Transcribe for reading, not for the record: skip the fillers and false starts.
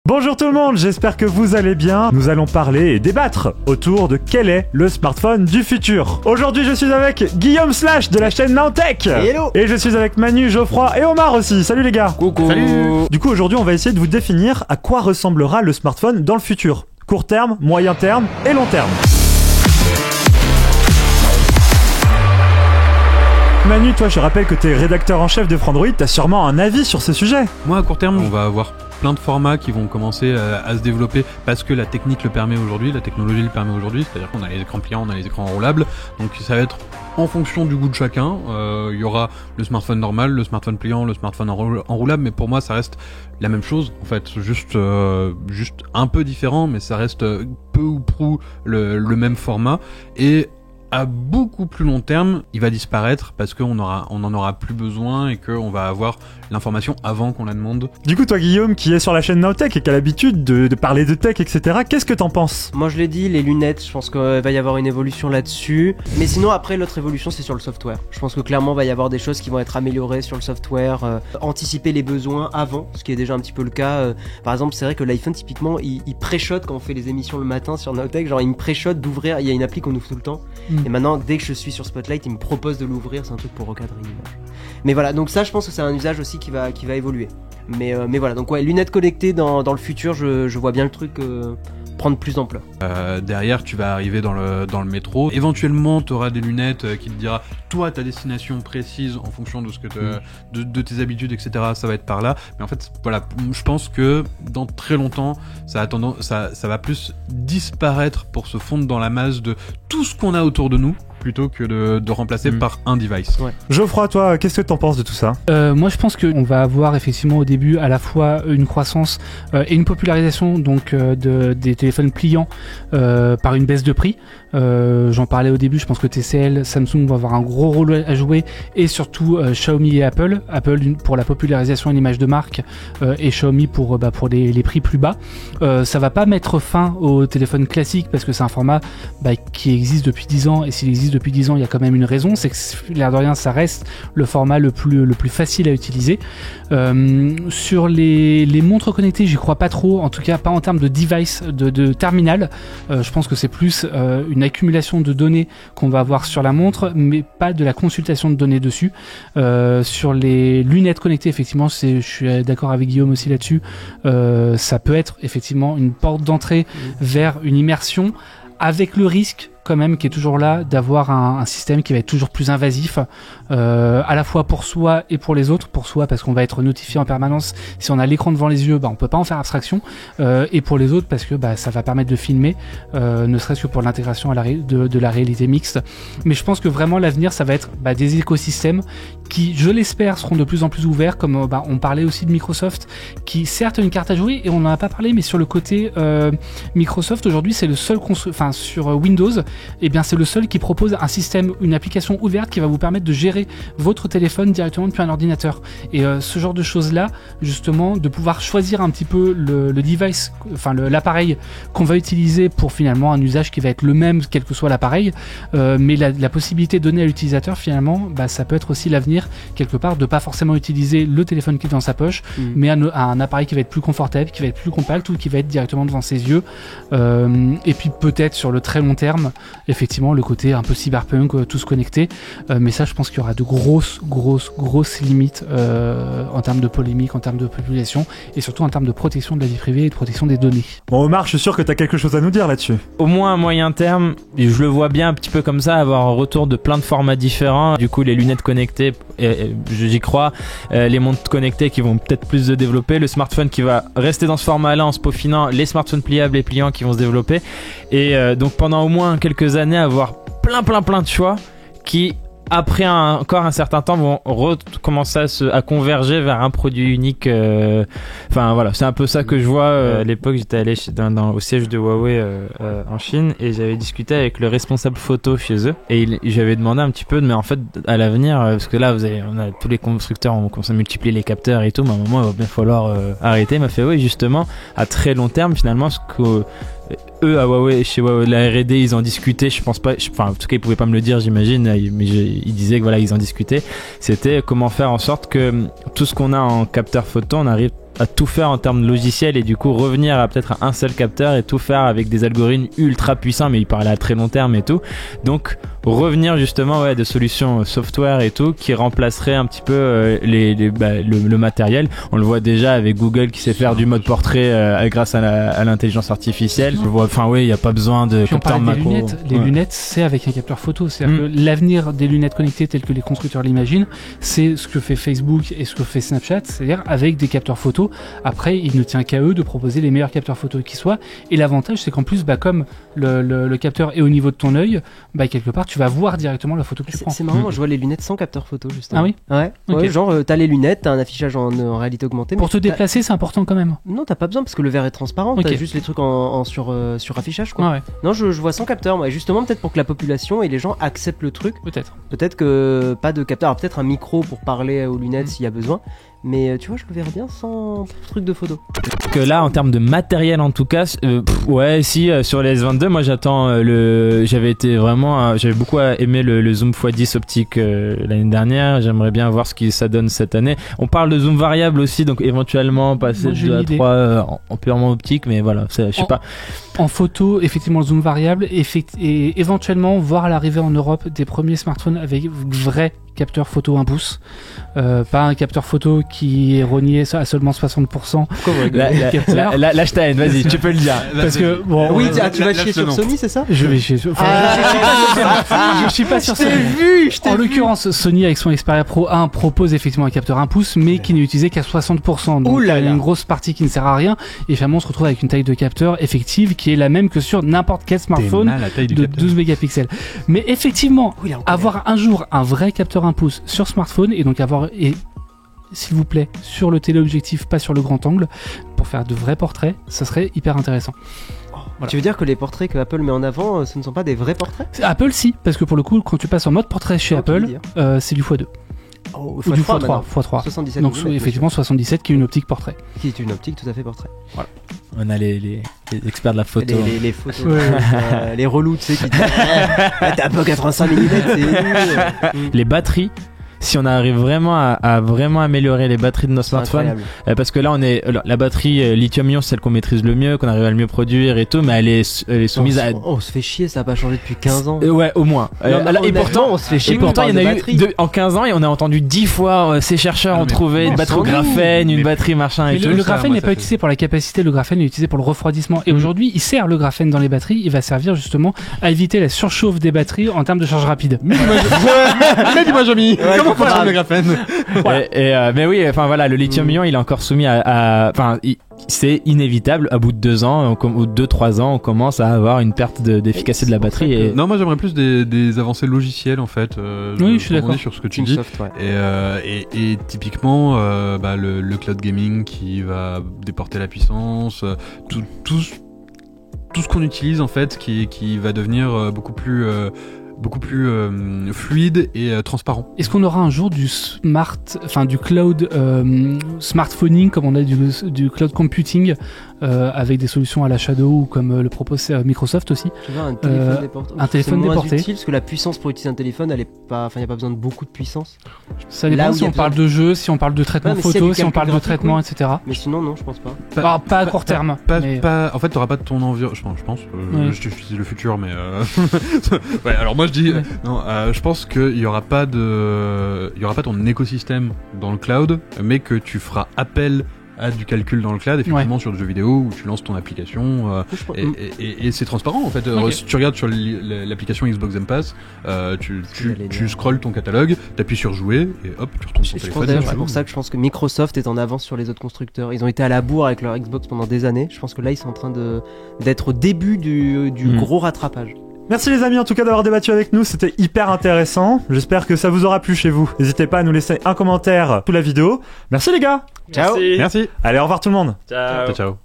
Bonjour tout le monde, j'espère que vous allez bien. Nous allons parler et débattre autour de quel est le smartphone du futur. Aujourd'hui, je suis avec Guillaume Slash de la chaîne Nantech. Hello. Et je suis avec Manu, Geoffroy et Omar aussi. Salut les gars. Coucou. Salut. Du coup, aujourd'hui, on va essayer de vous définir à quoi ressemblera le smartphone dans le futur. Court terme, moyen terme et long terme. Manu, toi, je rappelle que t'es rédacteur en chef de Frandroid, t'as sûrement un avis sur ce sujet. Moi, à court terme, on va avoir plein de formats qui vont commencer à se développer parce que la technique le permet aujourd'hui, la technologie le permet aujourd'hui, c'est-à-dire qu'on a les écrans pliants, on a les écrans enroulables, donc ça va être en fonction du goût de chacun. Il y aura le smartphone normal, le smartphone pliant, le smartphone enroulable, mais pour moi ça reste la même chose, en fait, juste un peu différent, mais ça reste peu ou prou le même format. Et à beaucoup plus long terme, il va disparaître parce qu'on en aura plus besoin et qu'on va avoir l'information avant qu'on la demande. Du coup, toi Guillaume, qui est sur la chaîne Nantech et qui a l'habitude de parler de tech, etc., qu'est-ce que t'en penses ? Moi je l'ai dit, les lunettes, je pense qu'il va y avoir une évolution là-dessus. Mais sinon après l'autre évolution c'est sur le software. Je pense que clairement il va y avoir des choses qui vont être améliorées sur le software, anticiper les besoins avant, ce qui est déjà un petit peu le cas. Par exemple c'est vrai que l'iPhone typiquement il pré-shot quand on fait les émissions le matin sur Nantech, genre il me pré-shot d'ouvrir, il y a une appli qu'on ouvre tout le temps. Et maintenant dès que je suis sur Spotlight il me propose de l'ouvrir, c'est un truc pour recadrer l'image. Mais voilà, donc ça je pense que c'est un usage aussi qui va évoluer. Mais voilà, donc ouais, lunettes connectées dans le futur, je vois bien le truc prendre plus d'ampleur. Derrière, tu vas arriver dans le métro. Éventuellement, tu auras des lunettes qui te dira, toi, ta destination précise en fonction de ce que de tes habitudes, etc. Ça va être par là. Mais en fait, voilà, je pense que dans très longtemps, ça va plus disparaître pour se fondre dans la masse de tout ce qu'on a autour de nous, plutôt que de remplacer par un device. Ouais. Geoffroy, toi, qu'est-ce que t'en penses de tout ça ? Moi, je pense qu'on va avoir effectivement au début à la fois une croissance et une popularisation donc des téléphones pliants par une baisse de prix. J'en parlais au début, je pense que TCL, Samsung vont avoir un gros rôle à jouer et surtout Xiaomi et Apple. Apple pour la popularisation et l'image de marque et Xiaomi pour les prix plus bas. Ça va pas mettre fin au téléphone classique parce que c'est un format qui existe depuis 10 ans et s'il existe depuis 10 ans, il y a quand même une raison, c'est que l'air de rien, ça reste le format le plus facile à utiliser. Sur les montres connectées, j'y crois pas trop, en tout cas pas en termes de device, de terminal. Je pense que c'est plus une accumulation de données qu'on va avoir sur la montre, mais pas de la consultation de données dessus. Sur les lunettes connectées, effectivement, je suis d'accord avec Guillaume aussi là-dessus. Ça peut être effectivement une porte d'entrée vers une immersion, avec le risque quand même qui est toujours là d'avoir un système qui va être toujours plus invasif à la fois pour soi et pour les autres. Pour soi parce qu'on va être notifié en permanence si on a l'écran devant les yeux, on peut pas en faire abstraction, et pour les autres parce que ça va permettre de filmer, ne serait-ce que pour l'intégration de la réalité mixte. Mais je pense que vraiment l'avenir ça va être des écosystèmes qui, je l'espère, seront de plus en plus ouverts, comme on parlait aussi de Microsoft qui certes a une carte à jouer et on n'en a pas parlé, mais sur le côté Microsoft aujourd'hui c'est le seul sur Windows, c'est le seul qui propose un système, une application ouverte qui va vous permettre de gérer votre téléphone directement depuis un ordinateur. Et ce genre de choses-là, justement, de pouvoir choisir un petit peu le device, l'appareil qu'on va utiliser pour finalement un usage qui va être le même, quel que soit l'appareil, mais la possibilité donnée à l'utilisateur, finalement, ça peut être aussi l'avenir, quelque part, de pas forcément utiliser le téléphone qui est dans sa poche, mais un appareil qui va être plus confortable, qui va être plus compact ou qui va être directement devant ses yeux. Et puis peut-être sur le très long terme, effectivement le côté un peu cyberpunk, tous connectés, mais ça je pense qu'il y aura de grosses limites en termes de polémique, en termes de population et surtout en termes de protection de la vie privée et de protection des données. Bon Omar, je suis sûr que t'as quelque chose à nous dire là-dessus. Au moins à moyen terme, je le vois bien un petit peu comme ça, avoir un retour de plein de formats différents. Du coup les lunettes connectées, j'y crois, les montres connectées qui vont peut-être plus se développer, le smartphone qui va rester dans ce format-là en se peaufinant, les smartphones pliables et pliants qui vont se développer, et donc pendant au moins quelques années avoir plein de choix qui après encore un certain temps vont recommencer à converger vers un produit unique. Voilà, c'est un peu ça que je vois. À l'époque j'étais allé au siège de Huawei en Chine et j'avais discuté avec le responsable photo chez eux et j'avais demandé un petit peu mais en fait à l'avenir, parce que là on a tous les constructeurs ont commencé à multiplier les capteurs et tout, mais à un moment il va bien falloir arrêter. Il m'a fait oui, justement à très long terme finalement ce que eux à Huawei, chez Huawei, la R&D, ils en discutaient. Je pense pas, en tout cas, ils pouvaient pas me le dire, j'imagine, mais ils disaient que voilà, ils en discutaient. C'était comment faire en sorte que tout ce qu'on a en capteur photo, on arrive à tout faire en termes de logiciel et du coup revenir à peut-être un seul capteur et tout faire avec des algorithmes ultra puissants, mais il parlait à très long terme et tout. Donc revenir justement de solutions software et tout qui remplaceraient un petit peu le matériel. On le voit déjà avec Google qui sait faire du mode portrait grâce à l'intelligence artificielle. Je vois, enfin il n'y a pas besoin de capteur macro. Les lunettes, c'est avec un capteur photo. C'est-à-dire que l'avenir des lunettes connectées telles que les constructeurs l'imaginent, c'est ce que fait Facebook et ce que fait Snapchat, c'est-à-dire avec des capteurs photo. Après, il ne tient qu'à eux de proposer les meilleurs capteurs photo qui soient. Et l'avantage, c'est qu'en plus, comme le capteur est au niveau de ton œil, quelque part, tu vas voir directement la photo que tu prends. C'est marrant, moi, je vois les lunettes sans capteur photo, justement. Ah oui? Ouais. Okay. Ouais, genre, t'as les lunettes, t'as un affichage en réalité augmentée. Pour te déplacer, c'est important quand même. Non, t'as pas besoin parce que le verre est transparent. T'as juste les trucs sur affichage, quoi. Ah ouais. Non, je vois sans capteur, moi. Justement, peut-être pour que la population et les gens acceptent le truc. Peut-être que pas de capteur, alors peut-être un micro pour parler aux lunettes s'il y a besoin. Mais tu vois, je le verrais bien sans truc de photo. Que là, en termes de matériel, en tout cas, sur les S22, moi j'attends j'avais beaucoup aimé le zoom x10 optique l'année dernière. J'aimerais bien voir ce que ça donne cette année. On parle de zoom variable aussi, donc éventuellement passer de 2 à 3 en purement optique, mais voilà, je sais pas. En photo, effectivement, le zoom variable et éventuellement voir l'arrivée en Europe des premiers smartphones avec vrai capteur photo 1 pouce, pas un capteur photo qui est rogné à seulement 60%. Là, Stein, vas-y, tu peux le dire. Parce que tu vas chier sur Sony, c'est ça? Je vais chier sur. Je suis pas sur Sony. En l'occurrence, Sony avec son Xperia Pro 1 propose effectivement un capteur 1 pouce, mais qui n'est utilisé qu'à 60%. Donc il y a une grosse partie qui ne sert à rien. Et finalement, on se retrouve avec une taille de capteur effective qui est la même que sur n'importe quel smartphone de 12 mégapixels. Mais effectivement, avoir un jour un vrai capteur 1 pouce sur smartphone et donc s'il vous plaît, sur le téléobjectif, pas sur le grand angle, pour faire de vrais portraits, ça serait hyper intéressant. Voilà. Tu veux dire que les portraits que Apple met en avant, ce ne sont pas des vrais portraits? Apple, si, parce que pour le coup, quand tu passes en mode portrait chez Apple, c'est du x2. Ou du x3. 77 donc effectivement 77 qui est une optique portrait. Qui est une optique tout à fait portrait. Voilà. On a les experts de la photo. Les photos. Les relous, tu sais, qui disent t'as pas 85 mm, c'est nul. Les batteries. Si on arrive vraiment à vraiment améliorer les batteries de nos smartphones, parce que là on est la batterie lithium-ion, c'est celle qu'on maîtrise le mieux, qu'on arrive à le mieux produire et tout, mais elle est soumise à. On se fait chier, ça a pas changé depuis 15 ans. Ouais, au moins. Et pourtant on se fait chier. Et pourtant il y en a eu en 15 ans et on a entendu 10 fois ces chercheurs ont trouvé une batterie au graphène, une batterie machin et tout. Le graphène n'est pas utilisé pour la capacité, le graphène est utilisé pour le refroidissement. Et aujourd'hui, il sert le graphène dans les batteries, il va servir justement à éviter la surchauffe des batteries en termes de charge rapide. Mais dis-moi, Jamy, comment fonctionne le graphène? Mais oui, enfin voilà, le lithium-ion il est encore soumis c'est inévitable. À bout de 2 ans ou 2-3 ans, on commence à avoir une perte d'efficacité de la batterie. Non, moi j'aimerais plus des avancées logicielles en fait. Oui, je suis d'accord sur ce que tu dis. Et typiquement, le cloud gaming qui va déporter la puissance, tout ce qu'on utilise en fait, qui va devenir beaucoup plus fluide et transparent. Est-ce qu'on aura un jour du cloud smartphoning comme on a du cloud computing avec des solutions à la Shadow ou comme le propose Microsoft aussi? Tu vois, un téléphone déporté. Un téléphone déporté. C'est utile parce que la puissance pour utiliser un téléphone, il n'y a pas besoin de beaucoup de puissance. Ça dépend si on parle de jeu, si on parle de traitement photo, si on parle de traitement, etc. Mais sinon, non, je pense pas. Pas à court terme. En fait, tu n'auras pas de ton environnement. Je pense. Je suis le futur, mais. Ouais, alors moi je dis. Non, je pense qu'il y aura pas ton écosystème dans le cloud, mais que tu feras appel à du calcul dans le cloud, effectivement, sur des jeux vidéo où tu lances ton application et c'est transparent en fait. Si tu regardes sur l'application Xbox Game Pass, tu scrolles ton catalogue, t'appuies sur jouer et hop, tu retournes ton téléphone. C'est pour ça que je pense que Microsoft est en avance sur les autres constructeurs. Ils ont été à la bourre avec leur Xbox pendant des années. Je pense que là ils sont en train d'être au début du gros rattrapage. Merci les amis en tout cas d'avoir débattu avec nous, c'était hyper intéressant. J'espère que ça vous aura plu chez vous. N'hésitez pas à nous laisser un commentaire sous la vidéo. Merci les gars. Ciao. Merci. Allez, au revoir tout le monde. Ciao.